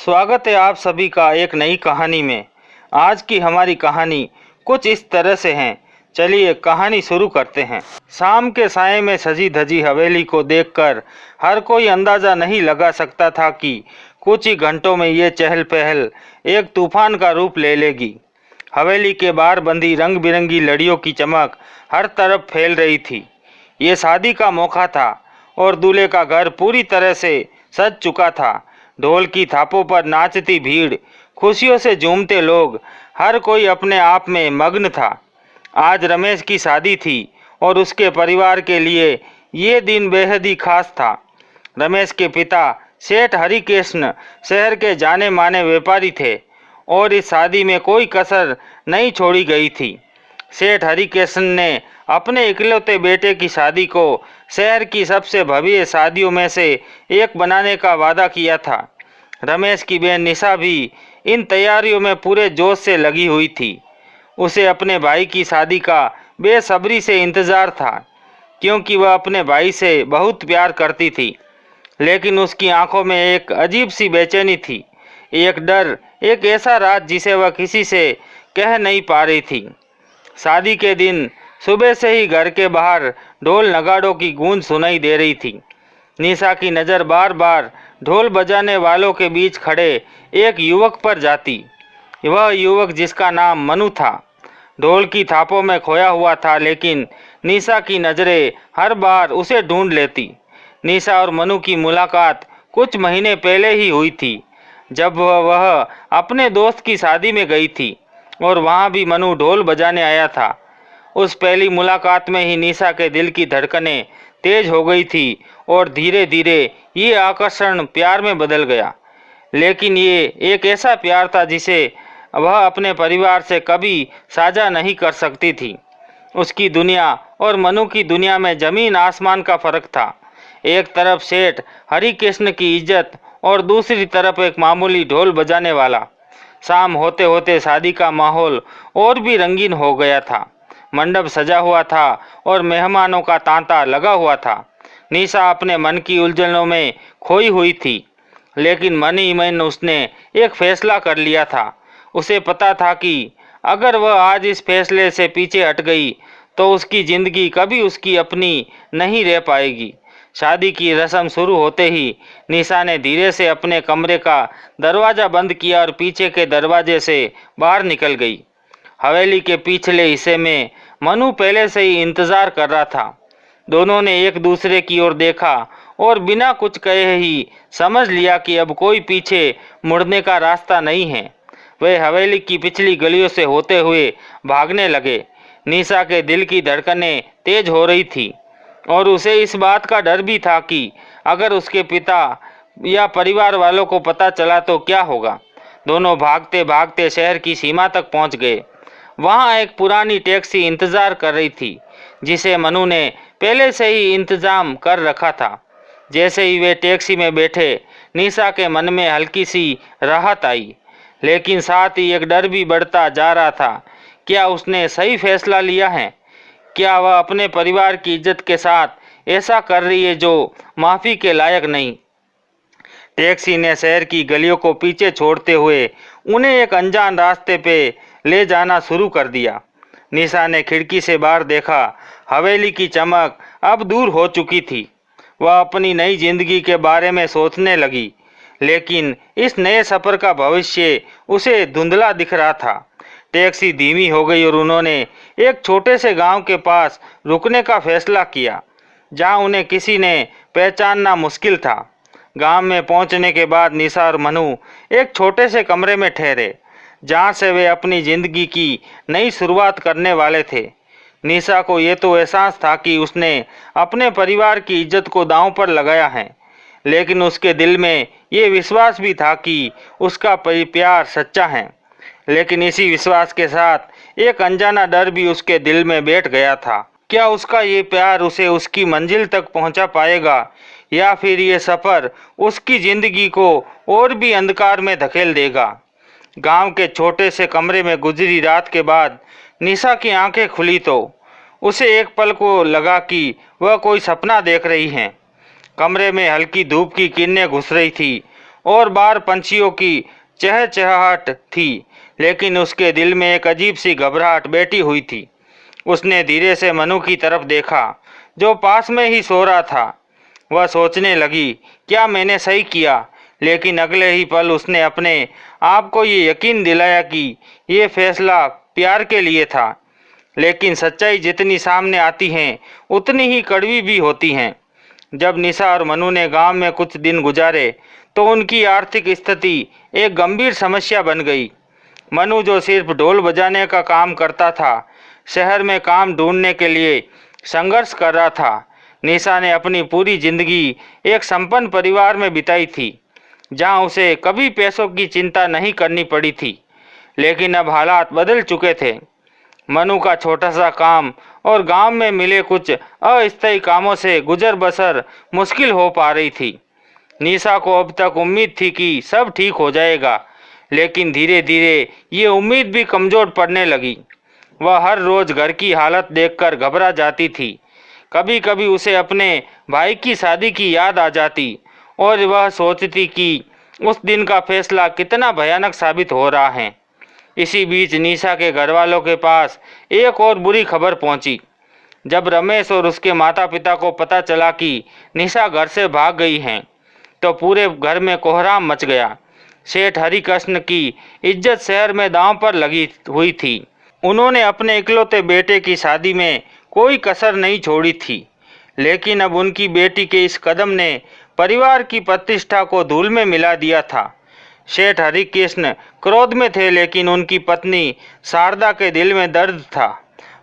स्वागत है आप सभी का एक नई कहानी में। आज की हमारी कहानी कुछ इस तरह से है। चलिए कहानी शुरू करते हैं। शाम के साये में सजी धजी हवेली को देखकर हर कोई अंदाज़ा नहीं लगा सकता था कि कुछ ही घंटों में ये चहल पहल एक तूफान का रूप ले लेगी। हवेली के बाहर बंधी रंग बिरंगी लड़ियों की चमक हर तरफ फैल रही थी। ये शादी का मौका था और दूल्हे का घर पूरी तरह से सज चुका था। ढोल की थापों पर नाचती भीड़, खुशियों से झूमते लोग, हर कोई अपने आप में मग्न था। आज रमेश की शादी थी और उसके परिवार के लिए ये दिन बेहद ही खास था। रमेश के पिता सेठ हरिकृष्ण शहर के जाने माने व्यापारी थे और इस शादी में कोई कसर नहीं छोड़ी गई थी। सेठ हरिकृष्ण ने अपने इकलौते बेटे की शादी को शहर की सबसे भव्य शादियों में से एक बनाने का वादा किया था। रमेश की बहन निशा भी इन तैयारियों में पूरे जोश से लगी हुई थी। उसे अपने भाई की शादी का बेसब्री से इंतज़ार था, क्योंकि वह अपने भाई से बहुत प्यार करती थी। लेकिन उसकी आंखों में एक अजीब सी बेचैनी थी, एक डर, एक ऐसा राज जिसे वह किसी से कह नहीं पा रही थी। शादी के दिन सुबह से ही घर के बाहर ढोल नगाड़ों की गूंज सुनाई दे रही थी। निशा की नज़र बार बार ढोल बजाने वालों के बीच खड़े एक युवक पर जाती। वह युवक जिसका नाम मनु था, ढोल की थापों में खोया हुआ था, लेकिन निशा की नज़रें हर बार उसे ढूंढ लेती। निशा और मनु की मुलाकात कुछ महीने पहले ही हुई थी, जब वह अपने दोस्त की शादी में गई थी और वहाँ भी मनु ढोल बजाने आया था। उस पहली मुलाकात में ही निशा के दिल की धड़कनें तेज हो गई थी और धीरे धीरे ये आकर्षण प्यार में बदल गया। लेकिन ये एक ऐसा प्यार था जिसे वह अपने परिवार से कभी साझा नहीं कर सकती थी। उसकी दुनिया और मनु की दुनिया में ज़मीन आसमान का फ़र्क था। एक तरफ सेठ हरिकृष्ण की इज्जत और दूसरी तरफ एक मामूली ढोल बजाने वाला। शाम होते होते शादी का माहौल और भी रंगीन हो गया था। मंडप सजा हुआ था और मेहमानों का तांता लगा हुआ था। निशा अपने मन की उलझनों में खोई हुई थी, लेकिन मन ही मन उसने एक फैसला कर लिया था। उसे पता था कि अगर वह आज इस फैसले से पीछे हट गई तो उसकी ज़िंदगी कभी उसकी अपनी नहीं रह पाएगी। शादी की रस्म शुरू होते ही निशा ने धीरे से अपने कमरे का दरवाज़ा बंद किया और पीछे के दरवाजे से बाहर निकल गई। हवेली के पिछले हिस्से में मनु पहले से ही इंतज़ार कर रहा था। दोनों ने एक दूसरे की ओर देखा और बिना कुछ कहे ही समझ लिया कि अब कोई पीछे मुड़ने का रास्ता नहीं है। वे हवेली की पिछली गलियों से होते हुए भागने लगे। निशा के दिल की धड़कनें तेज हो रही थी और उसे इस बात का डर भी था कि अगर उसके पिता या परिवार वालों को पता चला तो क्या होगा। दोनों भागते भागते शहर की सीमा तक पहुंच गए। वहां एक पुरानी टैक्सी इंतज़ार कर रही थी, जिसे मनु ने पहले से ही इंतज़ाम कर रखा था। जैसे ही वे टैक्सी में बैठे, निशा के मन में हल्की सी राहत आई, लेकिन साथ ही एक डर भी बढ़ता जा रहा था। क्या उसने सही फैसला लिया है? क्या वह अपने परिवार की इज्जत के साथ ऐसा कर रही है जो माफ़ी के लायक नहीं? टैक्सी ने शहर की गलियों को पीछे छोड़ते हुए उन्हें एक अनजान रास्ते पे ले जाना शुरू कर दिया। निशा ने खिड़की से बाहर देखा। हवेली की चमक अब दूर हो चुकी थी। वह अपनी नई जिंदगी के बारे में सोचने लगी, लेकिन इस नए सफ़र का भविष्य उसे धुंधला दिख रहा था। टैक्सी धीमी हो गई और उन्होंने एक छोटे से गांव के पास रुकने का फैसला किया, जहां उन्हें किसी ने पहचानना मुश्किल था। गांव में पहुंचने के बाद निशा और मनु एक छोटे से कमरे में ठहरे, जहां से वे अपनी ज़िंदगी की नई शुरुआत करने वाले थे। निशा को ये तो एहसास था कि उसने अपने परिवार की इज्जत को दांव पर लगाया है, लेकिन उसके दिल में ये विश्वास भी था कि उसका प्यार सच्चा है। लेकिन इसी विश्वास के साथ एक अनजाना डर भी उसके दिल में बैठ गया था। क्या उसका ये प्यार उसे उसकी मंजिल तक पहुंचा पाएगा, या फिर ये सफ़र उसकी ज़िंदगी को और भी अंधकार में धकेल देगा? गांव के छोटे से कमरे में गुजरी रात के बाद निशा की आंखें खुली तो उसे एक पल को लगा कि वह कोई सपना देख रही हैं। कमरे में हल्की धूप की किरणें घुस रही थी और बाहर पंछियों की चहचहाहट थी, लेकिन उसके दिल में एक अजीब सी घबराहट बैठी हुई थी। उसने धीरे से मनु की तरफ देखा, जो पास में ही सो रहा था। वह सोचने लगी, क्या मैंने सही किया? लेकिन अगले ही पल उसने अपने आप को ये यकीन दिलाया कि ये फैसला प्यार के लिए था। लेकिन सच्चाई जितनी सामने आती है उतनी ही कड़वी भी होती हैं। जब निशा और मनु ने गांव में कुछ दिन गुजारे तो उनकी आर्थिक स्थिति एक गंभीर समस्या बन गई। मनु, जो सिर्फ ढोल बजाने का काम करता था, शहर में काम ढूंढने के लिए संघर्ष कर रहा था। निशा ने अपनी पूरी जिंदगी एक संपन्न परिवार में बिताई थी, जहां उसे कभी पैसों की चिंता नहीं करनी पड़ी थी। लेकिन अब हालात बदल चुके थे। मनु का छोटा सा काम और गांव में मिले कुछ अस्थायी कामों से गुजर बसर मुश्किल हो पा रही थी। निशा को अब तक उम्मीद थी कि सब ठीक हो जाएगा, लेकिन धीरे धीरे ये उम्मीद भी कमज़ोर पड़ने लगी। वह हर रोज़ घर की हालत देखकर घबरा जाती थी। कभी कभी उसे अपने भाई की शादी की याद आ जाती और वह सोचती कि उस दिन का फैसला कितना भयानक साबित हो रहा है। इसी बीच निशा के घर वालों के पास एक और बुरी खबर पहुंची। जब रमेश और उसके माता पिता को पता चला कि निशा घर से भाग गई हैं, तो पूरे घर में कोहराम मच गया। सेठ हरिकृष्ण की इज्जत शहर में दांव पर लगी हुई थी। उन्होंने अपने इकलौते बेटे की शादी में कोई कसर नहीं छोड़ी थी, लेकिन अब उनकी बेटी के इस कदम ने परिवार की प्रतिष्ठा को धूल में मिला दिया था। सेठ हरिकृष्ण क्रोध में थे, लेकिन उनकी पत्नी शारदा के दिल में दर्द था।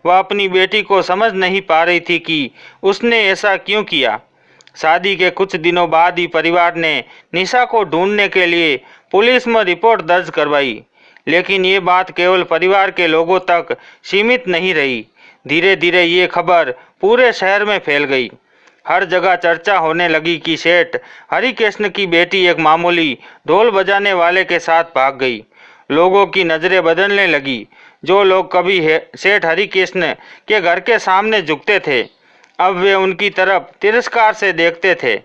वह अपनी बेटी को समझ नहीं पा रही थी कि उसने ऐसा क्यों किया। शादी के कुछ दिनों बाद ही परिवार ने निशा को ढूंढने के लिए पुलिस में रिपोर्ट दर्ज करवाई, लेकिन ये बात केवल परिवार के लोगों तक सीमित नहीं रही। धीरे धीरे ये खबर पूरे शहर में फैल गई। हर जगह चर्चा होने लगी कि सेठ हरिकृष्ण की बेटी एक मामूली ढोल बजाने वाले के साथ भाग गई। लोगों की नज़रें बदलने लगी। जो लोग कभी सेठ हरिकृष्ण के घर के सामने झुकते थे, अब वे उनकी तरफ तिरस्कार से देखते थे।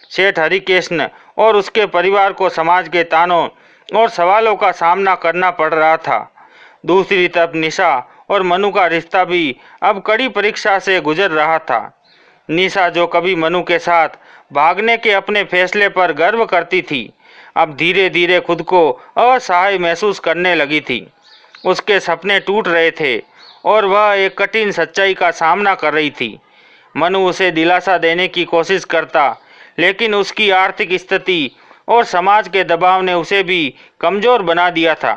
सेठ हरिकृष्ण और उसके परिवार को समाज के तानों और सवालों का सामना करना पड़ रहा था। दूसरी तरफ निशा और मनु का रिश्ता भी अब कड़ी परीक्षा से गुजर रहा था। निशा, जो कभी मनु के साथ भागने के अपने फैसले पर गर्व करती थी, अब धीरे धीरे खुद को असहाय महसूस करने लगी थी। उसके सपने टूट रहे थे और वह एक कठिन सच्चाई का सामना कर रही थी। मनु उसे दिलासा देने की कोशिश करता, लेकिन उसकी आर्थिक स्थिति और समाज के दबाव ने उसे भी कमज़ोर बना दिया था।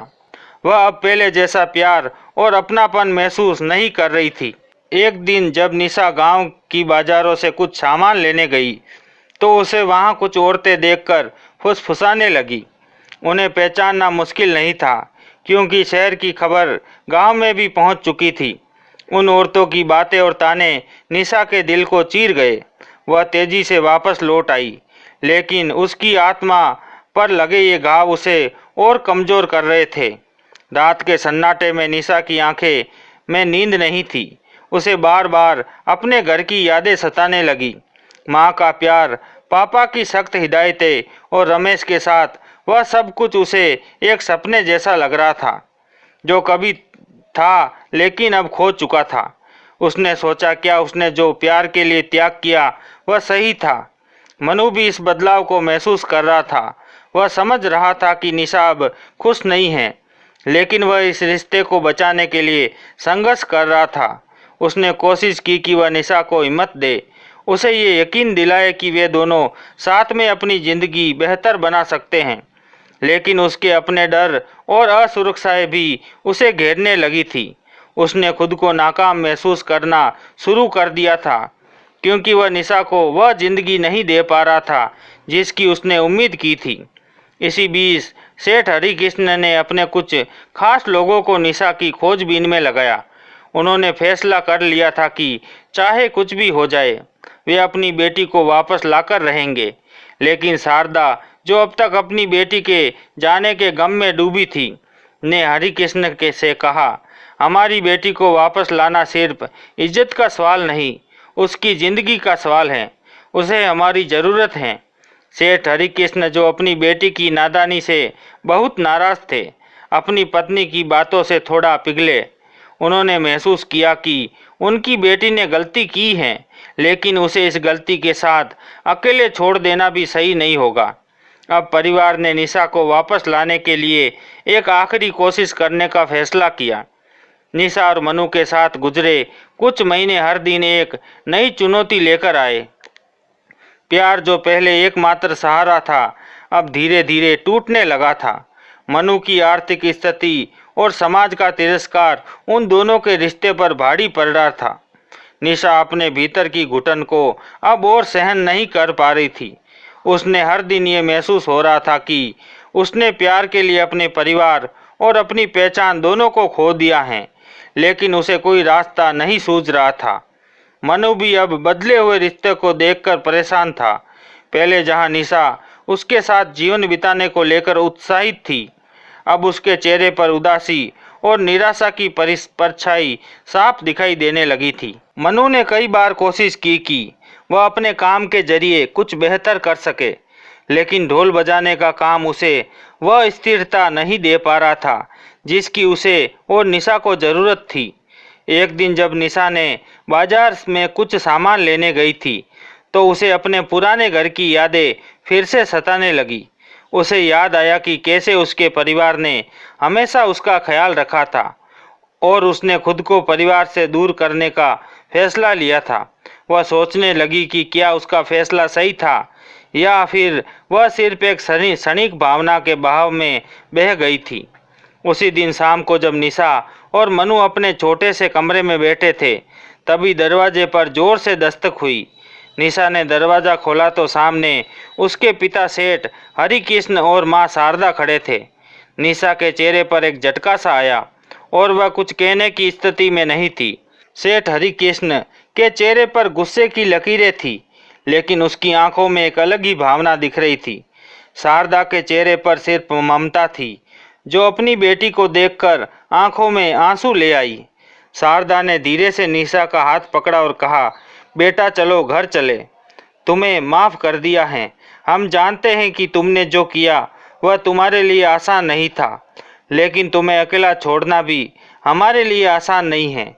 वह अब पहले जैसा प्यार और अपनापन महसूस नहीं कर रही थी। एक दिन जब निशा गांव की बाजारों से कुछ सामान लेने गई, तो उसे वहां कुछ औरतें देखकर फुसफुसाने लगी। उन्हें पहचानना मुश्किल नहीं था, क्योंकि शहर की खबर गांव में भी पहुंच चुकी थी। उन औरतों की बातें और ताने निशा के दिल को चीर गए। वह तेजी से वापस लौट आई, लेकिन उसकी आत्मा पर लगे ये घाव उसे और कमज़ोर कर रहे थे। रात के सन्नाटे में निशा की आंखें में नींद नहीं थी। उसे बार बार अपने घर की यादें सताने लगी। माँ का प्यार, पापा की सख्त हिदायतें और रमेश के साथ वह सब कुछ उसे एक सपने जैसा लग रहा था, जो कभी था लेकिन अब खो चुका था। उसने सोचा, क्या उसने जो प्यार के लिए त्याग किया वह सही था? मनु भी इस बदलाव को महसूस कर रहा था। वह समझ रहा था कि निशा अब खुश नहीं है, लेकिन वह इस रिश्ते को बचाने के लिए संघर्ष कर रहा था। उसने कोशिश की कि वह निशा को हिम्मत दे, उसे ये यकीन दिलाए कि वे दोनों साथ में अपनी ज़िंदगी बेहतर बना सकते हैं। लेकिन उसके अपने डर और असुरक्षाएं भी उसे घेरने लगी थी। उसने खुद को नाकाम महसूस करना शुरू कर दिया था, क्योंकि वह निशा को वह ज़िंदगी नहीं दे पा रहा था जिसकी उसने उम्मीद की थी। इसी बीच सेठ हरिकृष्ण ने अपने कुछ खास लोगों को निशा की खोजबीन में लगाया। उन्होंने फैसला कर लिया था कि चाहे कुछ भी हो जाए, वे अपनी बेटी को वापस लाकर रहेंगे। लेकिन शारदा, जो अब तक अपनी बेटी के जाने के गम में डूबी थी, ने हरिकृष्ण के से कहा, हमारी बेटी को वापस लाना सिर्फ इज्जत का सवाल नहीं, उसकी ज़िंदगी का सवाल है। उसे हमारी ज़रूरत है। सेठ हरिकृष्ण, जो अपनी बेटी की नादानी से बहुत नाराज थे, अपनी पत्नी की बातों से थोड़ा पिघले। उन्होंने महसूस किया कि उनकी बेटी ने गलती की है, लेकिन उसे इस गलती के साथ अकेले छोड़ देना भी सही नहीं होगा। अब परिवार ने निशा को वापस लाने के लिए एक आखिरी कोशिश करने का फैसला किया। निशा और मनु के साथ गुजरे कुछ महीने हर दिन एक नई चुनौती लेकर आए। प्यार, जो पहले एकमात्र सहारा था, अब धीरे धीरे टूटने लगा था। मनु की आर्थिक स्थिति और समाज का तिरस्कार उन दोनों के रिश्ते पर भारी पड़ रहा था। निशा अपने भीतर की घुटन को अब और सहन नहीं कर पा रही थी। उसने हर दिन ये महसूस हो रहा था कि उसने प्यार के लिए अपने परिवार और अपनी पहचान दोनों को खो दिया है, लेकिन उसे कोई रास्ता नहीं सूझ रहा था। मनु भी अब बदले हुए रिश्ते को देखकर परेशान था। पहले जहां निशा उसके साथ जीवन बिताने को लेकर उत्साहित थी, अब उसके चेहरे पर उदासी और निराशा की परछाई साफ दिखाई देने लगी थी। मनु ने कई बार कोशिश की कि वह अपने काम के जरिए कुछ बेहतर कर सके, लेकिन ढोल बजाने का काम उसे वह स्थिरता नहीं दे पा रहा था जिसकी उसे और निशा को ज़रूरत थी। एक दिन जब निशा ने बाजार में कुछ सामान लेने गई थी, तो उसे अपने पुराने घर की यादें फिर से सताने लगी। उसे याद आया कि कैसे उसके परिवार ने हमेशा उसका ख्याल रखा था और उसने खुद को परिवार से दूर करने का फैसला लिया था। वह सोचने लगी कि क्या उसका फैसला सही था या फिर वह सिर्फ एक क्षणिक भावना के बहाव में बह गई थी। उसी दिन शाम को जब निशा और मनु अपने छोटे से कमरे में बैठे थे, तभी दरवाजे पर जोर से दस्तक हुई। निशा ने दरवाज़ा खोला तो सामने उसके पिता सेठ हरिकृष्ण और माँ शारदा खड़े थे। निशा के चेहरे पर एक झटका सा आया और वह कुछ कहने की स्थिति में नहीं थी। सेठ हरिकृष्ण के चेहरे पर गुस्से की लकीरें थी, लेकिन उसकी आंखों में एक अलग ही भावना दिख रही थी। शारदा के चेहरे पर सिर्फ ममता थी, जो अपनी बेटी को देखकर आंखों में आंसू ले आई। शारदा ने धीरे से निशा का हाथ पकड़ा और कहा, बेटा चलो घर चले, तुम्हें माफ़ कर दिया है। हम जानते हैं कि तुमने जो किया वह तुम्हारे लिए आसान नहीं था, लेकिन तुम्हें अकेला छोड़ना भी हमारे लिए आसान नहीं है।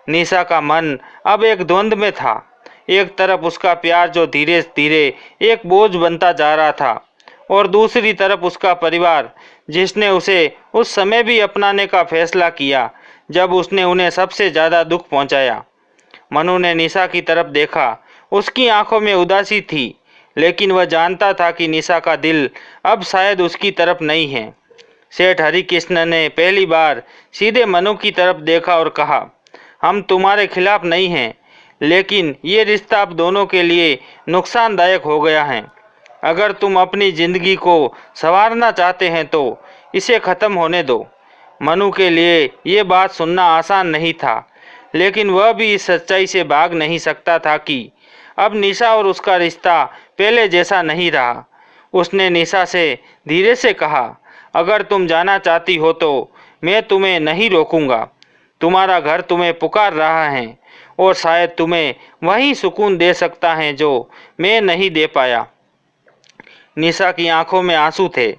निशा का मन अब एक द्वंद्व में था। एक तरफ उसका प्यार जो धीरे धीरे एक बोझ बनता जा रहा था, और दूसरी तरफ उसका परिवार जिसने उसे उस समय भी अपनाने का फैसला किया जब उसने उन्हें सबसे ज़्यादा दुख पहुंचाया। मनु ने निशा की तरफ देखा। उसकी आंखों में उदासी थी, लेकिन वह जानता था कि निशा का दिल अब शायद उसकी तरफ नहीं है। सेठ हरिकृष्ण ने पहली बार सीधे मनु की तरफ देखा और कहा, हम तुम्हारे खिलाफ नहीं हैं, लेकिन ये रिश्ता अब दोनों के लिए नुकसानदायक हो गया है। अगर तुम अपनी ज़िंदगी को संवारना चाहते हैं तो इसे ख़त्म होने दो। मनु के लिए ये बात सुनना आसान नहीं था, लेकिन वह भी इस सच्चाई से भाग नहीं सकता था कि अब निशा और उसका रिश्ता पहले जैसा नहीं रहा। उसने निशा से धीरे से कहा, अगर तुम जाना चाहती हो तो मैं तुम्हें नहीं रोकूंगा। तुम्हारा घर तुम्हें पुकार रहा है और शायद तुम्हें वही सुकून दे सकता है जो मैं नहीं दे पाया। निशा की आंखों में आंसू थे।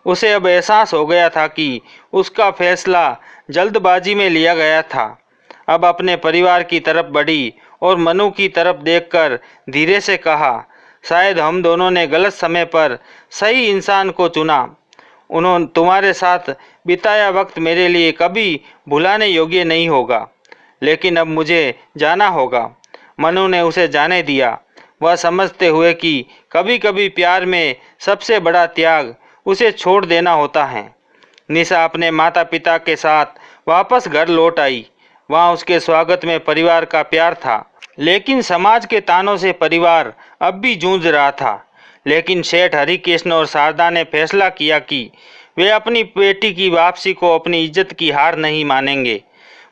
उसे अब एहसास हो गया था कि उसका फैसला जल्दबाजी में लिया गया था। अब अपने परिवार की तरफ बढ़ी और मनु की तरफ देखकर धीरे से कहा, शायद हम दोनों ने गलत समय पर सही इंसान को चुना। उन्होंने तुम्हारे साथ बिताया वक्त मेरे लिए कभी भुलाने योग्य नहीं होगा, लेकिन अब मुझे जाना होगा। मनु ने उसे जाने दिया, वह समझते हुए कि कभी कभी प्यार में सबसे बड़ा त्याग उसे छोड़ देना होता है। निशा अपने माता पिता के साथ वापस घर लौट आई। वहाँ उसके स्वागत में परिवार का प्यार था, लेकिन समाज के तानों से परिवार अब भी जूझ रहा था। लेकिन सेठ हरिकृष्ण और शारदा ने फैसला किया कि वे अपनी बेटी की वापसी को अपनी इज्जत की हार नहीं मानेंगे,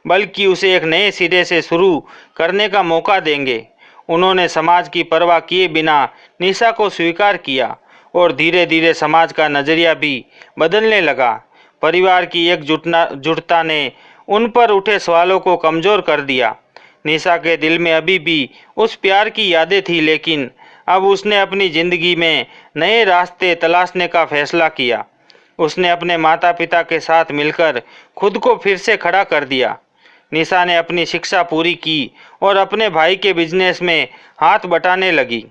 बल्कि उसे एक नए सिरे से शुरू करने का मौका देंगे। उन्होंने समाज की परवाह किए बिना निशा को स्वीकार किया और धीरे धीरे समाज का नज़रिया भी बदलने लगा। परिवार की एकजुटता ने उन पर उठे सवालों को कमज़ोर कर दिया। निशा के दिल में अभी भी उस प्यार की यादें थी, लेकिन अब उसने अपनी ज़िंदगी में नए रास्ते तलाशने का फैसला किया। उसने अपने माता पिता के साथ मिलकर खुद को फिर से खड़ा कर दिया। निशा ने अपनी शिक्षा पूरी की और अपने भाई के बिजनेस में हाथ बटाने लगी।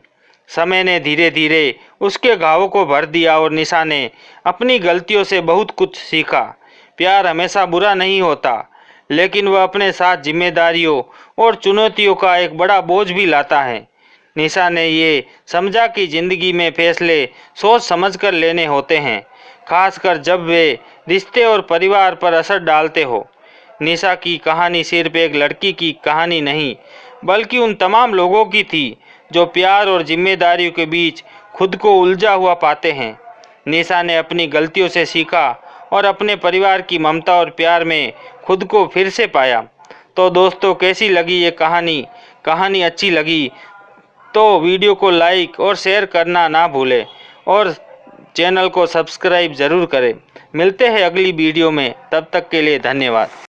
समय ने धीरे धीरे उसके घावों को भर दिया और निशा ने अपनी गलतियों से बहुत कुछ सीखा। प्यार हमेशा बुरा नहीं होता, लेकिन वह अपने साथ जिम्मेदारियों और चुनौतियों का एक बड़ा बोझ भी लाता है। निशा ने ये समझा कि ज़िंदगी में फैसले सोच समझकर लेने होते हैं, खासकर जब वे रिश्ते और परिवार पर असर डालते हो। निशा की कहानी सिर्फ एक लड़की की कहानी नहीं, बल्कि उन तमाम लोगों की थी जो प्यार और जिम्मेदारियों के बीच खुद को उलझा हुआ पाते हैं। निशा ने अपनी गलतियों से सीखा और अपने परिवार की ममता और प्यार में खुद को फिर से पाया। तो दोस्तों, कैसी लगी ये कहानी अच्छी लगी तो वीडियो को लाइक और शेयर करना ना भूलें और चैनल को सब्सक्राइब ज़रूर करें। मिलते हैं अगली वीडियो में, तब तक के लिए धन्यवाद।